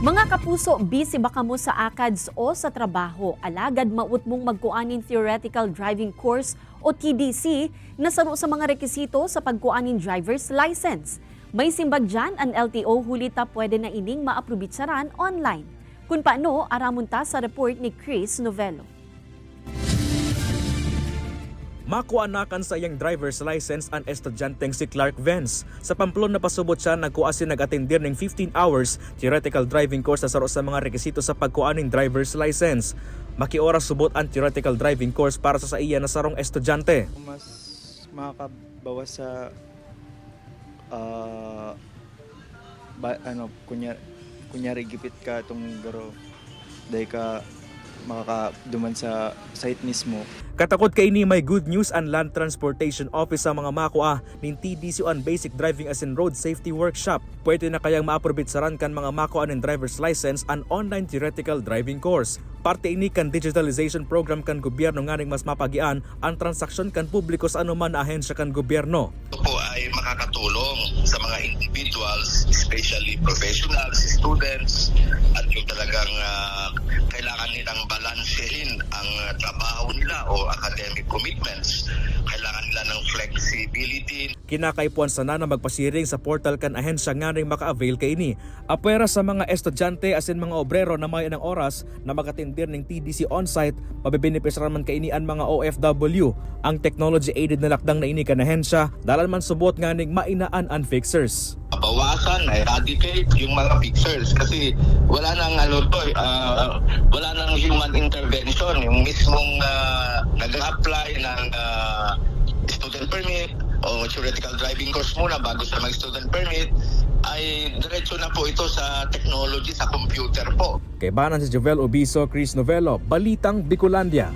Mga kapuso, busy ba kamo sa ACADS o sa trabaho? Alagad maut mong magkuanin Theoretical Driving Course o TDC na saro sa mga rekisito sa pagkuanin driver's license. May simbag dyan ang LTO hulita pwede na ining maaprobitsaran online. Kung paano, aramunta sa report ni Chris Novello. Makuanakan sa iyang driver's license ang estudyanteng si Clark Vance. Sa Pamplona pasubot siya nagkuasin nag-atendir ng 15 hours theoretical driving course na saro sa mga rekisito sa pagkuaning driver's license. Makioras subot ang theoretical driving course para sa iya na sarong estudyante. Mas makakabawas sa kunyari gipit ka itong garo dahil ka makakaduman sa site mismo. Katakot kay ni may good news ang Land Transportation Office sa mga makua ning TDC on Basic Driving as in Road Safety Workshop. Pwede na kayang maaprobitsaran kan mga makua ng driver's license ang online theoretical driving course. Parte ini kan digitalization program kan gobyerno nganing mas mapagian ang transaksyon kan publiko sa anuman na ahensya kan gobyerno. Ito po ay makakatulong sa mga individuals, especially professionals, students, at yung talagang kailangan nilang balansehin ang trabaho nila o academic commitments. Kailangan nila ng flexibility. Kinakaipuan sana na magpasiring sa portal kan ahensya nganing maka-avail kay ini. Apwera sa mga estudyante asin mga obrero na may ng oras na magatindir ng TDC on-site, mabibenepisyaran man kay ini ang mga OFW. Ang technology-aided na lakdang na ini kan ahensya, dalan man subot nganing mainaan ang fixers. Bawasan, eradicate yung mga fixers kasi wala nang wala nang human intervention. Yung mismong nag-apply ng student permit o theoretical driving course muna bago sa mag-student permit ay diretso na po ito sa technology, sa computer po. Kay Banan si Jovel Obiso, Chris Novello, Balitang Bicolandia.